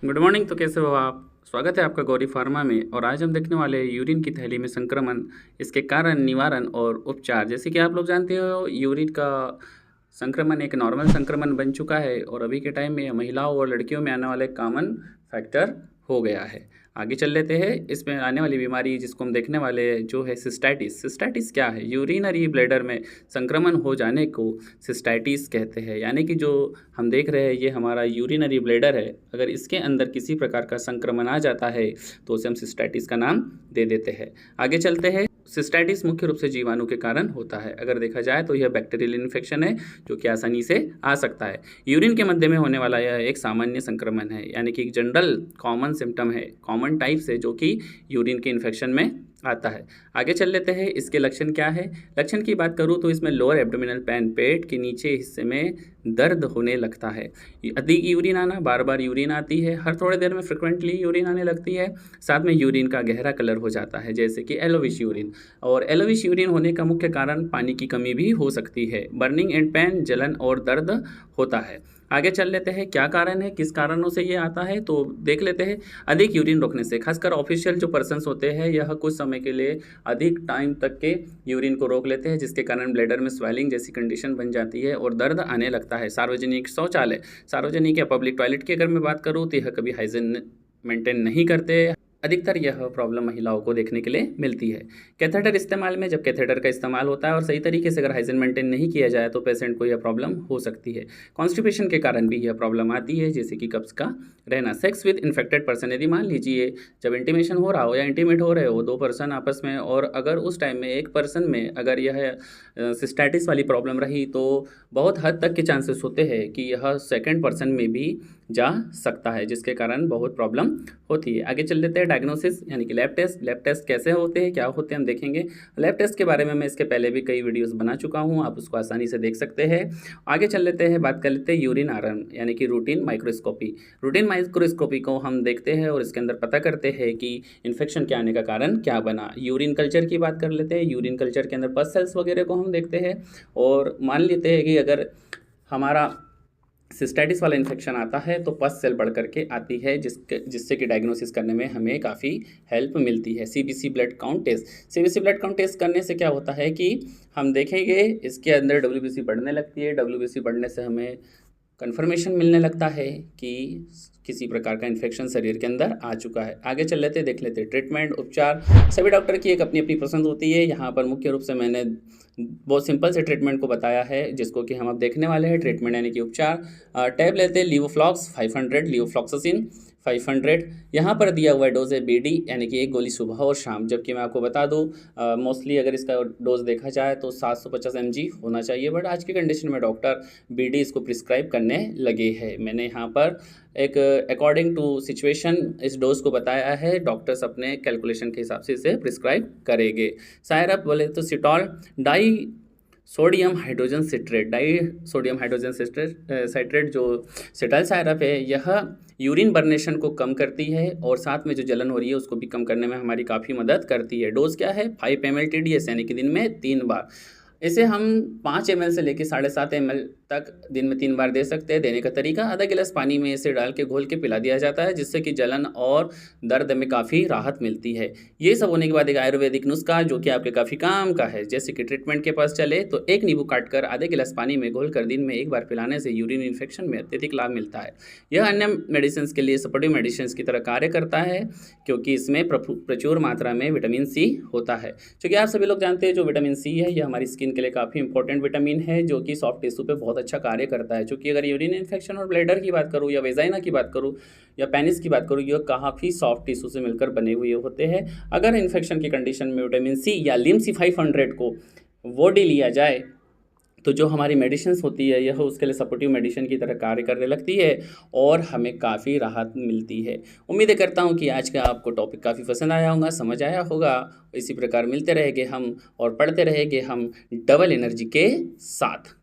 Good morning. तो कैसे हो आप? स्वागत है आपका गौरी फार्मा में। और आज हम देखने वाले हैं यूरिन की थैली में संक्रमण, इसके कारण, निवारण और उपचार। जैसे कि आप लोग जानते हो, यूरिन का संक्रमण एक नॉर्मल संक्रमण बन चुका है और अभी के टाइम में महिलाओं और लड़कियों में आने वाले कॉमन फैक्टर हो गया है। आगे चल लेते हैं। इसमें आने वाली बीमारी जिसको हम देखने वाले हैं जो है सिस्टाइटिस। सिस्टाइटिस क्या है? यूरिनरी ब्लैडर में संक्रमण हो जाने को सिस्टाइटिस कहते हैं। यानी कि जो हम देख रहे हैं ये हमारा यूरिनरी ब्लैडर है, अगर इसके अंदर किसी प्रकार का संक्रमण आ जाता है तो उसे हम सिस्टाइटिस का नाम दे देते हैं। आगे चलते हैं। सिस्टाइटिस मुख्य रूप से जीवाणु के कारण होता है। अगर देखा जाए तो यह बैक्टीरियल इन्फेक्शन है जो कि आसानी से आ सकता है। यूरिन के मध्य में होने वाला यह एक सामान्य संक्रमण है, यानी कि एक जनरल कॉमन सिम्टम है, कॉमन टाइप से, जो कि यूरिन के इन्फेक्शन में आता है। आगे चल लेते हैं। इसके लक्षण क्या है? लक्षण की बात करूँ तो इसमें लोअर एब्डोमिनल पेन, पेट के नीचे हिस्से में दर्द होने लगता है, अधिक यूरिन आना, बार बार यूरिन आती है, हर थोड़ी देर में फ्रिक्वेंटली यूरिन आने लगती है, साथ में यूरिन का गहरा कलर हो जाता है जैसे कि येलोविश यूरिन। और येलोविश यूरिन होने का मुख्य कारण पानी की कमी भी हो सकती है। बर्निंग एंड पेन, जलन और दर्द होता है। आगे चल लेते हैं। क्या कारण है, किस कारणों से ये आता है, तो देख लेते हैं। अधिक यूरिन रोकने से, खासकर ऑफिशियल जो पर्सन्स होते हैं यह कुछ समय के लिए अधिक टाइम तक के यूरिन को रोक लेते हैं, जिसके कारण ब्लैडर में स्वेलिंग जैसी कंडीशन बन जाती है और दर्द आने लगता है। सार्वजनिक शौचालय, सार्वजनिक या पब्लिक टॉयलेट की अगर मैं बात करूँ तो यह कभी हाइजीन मेंटेन नहीं करते। अधिकतर यह प्रॉब्लम महिलाओं को देखने के लिए मिलती है। कैथेटर इस्तेमाल में, जब कैथेटर का इस्तेमाल होता है और सही तरीके से अगर हाइजीन मेंटेन नहीं किया जाए तो पेशेंट को यह प्रॉब्लम हो सकती है। कॉन्स्टिपेशन के कारण भी यह प्रॉब्लम आती है, जैसे कि कब्ज का रहना। सेक्स विद इन्फेक्टेड पर्सन, यदि मान लीजिए जब इंटीमेशन हो रहा हो या इंटीमेट हो रहे हो दो पर्सन आपस में, और अगर उस टाइम में एक पर्सन में अगर यह सिस्टाइटिस वाली प्रॉब्लम रही तो बहुत हद तक के चांसेस होते हैं कि यह सेकेंड पर्सन में भी जा सकता है, जिसके कारण बहुत प्रॉब्लम होती है। आगे चल लेते हैं। डायग्नोसिस यानी कि लैब टेस्ट। लैब टेस्ट कैसे होते हैं, क्या होते हैं, हम देखेंगे। लैब टेस्ट के बारे में मैं इसके पहले भी कई वीडियोस बना चुका हूं, आप उसको आसानी से देख सकते हैं। आगे चल लेते हैं, बात कर लेते हैं यूरिन आयरन यानी कि रूटीन माइक्रोस्कोपी। रूटीन माइक्रोस्कोपी को हम देखते हैं और इसके अंदर पता करते हैं कि इन्फेक्शन के आने का कारण क्या बना। यूरिन कल्चर की बात कर लेते हैं। यूरिन कल्चर के अंदर पस सेल्स वगैरह को हम देखते हैं और मान लेते हैं कि अगर हमारा सिस्टाइटिस वाला इन्फेक्शन आता है तो पस सेल बढ़ करके आती है, जिससे कि डायग्नोसिस करने में हमें काफ़ी हेल्प मिलती है। CBC blood count test. CBC blood count test करने से क्या होता है कि हम देखेंगे इसके अंदर डब्ल्यूबीसी बढ़ने लगती है। डब्ल्यूबीसी बढ़ने से हमें कन्फर्मेशन मिलने लगता है कि किसी प्रकार का इन्फेक्शन शरीर के अंदर आ चुका है। आगे चल लेते, देख लेते ट्रीटमेंट, उपचार। सभी डॉक्टर की एक अपनी अपनी पसंद होती है। यहाँ पर मुख्य रूप से मैंने बहुत सिंपल से ट्रीटमेंट को बताया है, जिसको कि हम अब देखने वाले हैं। ट्रीटमेंट यानी कि उपचार। टैब लेते हैं लिवोफ्लॉक्स 500, लिवोफ्लॉक्सासिन 500। यहाँ पर दिया हुआ डोज है बीडी यानी कि एक गोली सुबह और शाम, जबकि मैं आपको बता दूँ मोस्टली अगर इसका डोज देखा जाए तो 750 mg होना चाहिए, बट आज की कंडीशन में डॉक्टर बीडी इसको प्रिस्क्राइब करने लगे हैं। मैंने यहाँ पर एक अकॉर्डिंग टू सिचुएशन इस डोज को बताया है, डॉक्टर्स अपने कैलकुलेशन के हिसाब से इसे प्रिस्क्राइब करेंगे। सायरप बोले तो सिटॉल, disodium hydrogen citrate. Disodium hydrogen citrate जो सिटाइल सायरप है, यह यूरिन बर्नेशन को कम करती है और साथ में जो जलन हो रही है उसको भी कम करने में हमारी काफ़ी मदद करती है। डोज क्या है? 5 ml TDS यानी कि दिन में 3 बार। इसे हम 5 ml से लेकर 7.5 ml तक दिन में 3 बार दे सकते हैं। देने का तरीका, आधा गिलास पानी में इसे डाल के घोल के पिला दिया जाता है, जिससे कि जलन और दर्द में काफ़ी राहत मिलती है। ये सब होने के बाद एक आयुर्वेदिक नुस्खा जो कि आपके काफ़ी काम का है, जैसे कि ट्रीटमेंट के पास चले तो एक नींबू काट कर आधे गिलास पानी में घोल कर दिन में 1 बार पिलाने से यूरिन इन्फेक्शन में अत्यधिक लाभ मिलता है। यह अन्य मेडिसिन के लिए सपोर्टिव मेडिसिन की तरह कार्य करता है, क्योंकि इसमें प्रचुर मात्रा में विटामिन सी होता है। क्योंकि आप सभी लोग जानते हैं जो विटामिन सी है यह हमारी स्किन के लिए काफ़ी इंपॉर्टेंट विटामिन है, जो कि सॉफ्ट टिश्यू पे बहुत अच्छा कार्य करता है। क्योंकि अगर यूरिन इन्फेक्शन और ब्लैडर की बात करूँ या वेजाइना की बात करूँ या पेनिस की बात करूँ, यह काफ़ी सॉफ्ट टिश्यू से मिलकर बने हुए होते हैं। अगर इन्फेक्शन की कंडीशन में विटामिन सी या लिम्सी 500 को बॉडी लिया जाए तो जो हमारी मेडिसिन होती है यह उसके लिए सपोर्टिव मेडिसिन की तरह कार्य करने लगती है और हमें काफ़ी राहत मिलती है। उम्मीद करता हूँ कि आज का आपको टॉपिक काफ़ी पसंद आया होगा, समझ आया होगा। इसी प्रकार मिलते रहेंगे हम और पढ़ते रहेंगे हम डबल एनर्जी के साथ।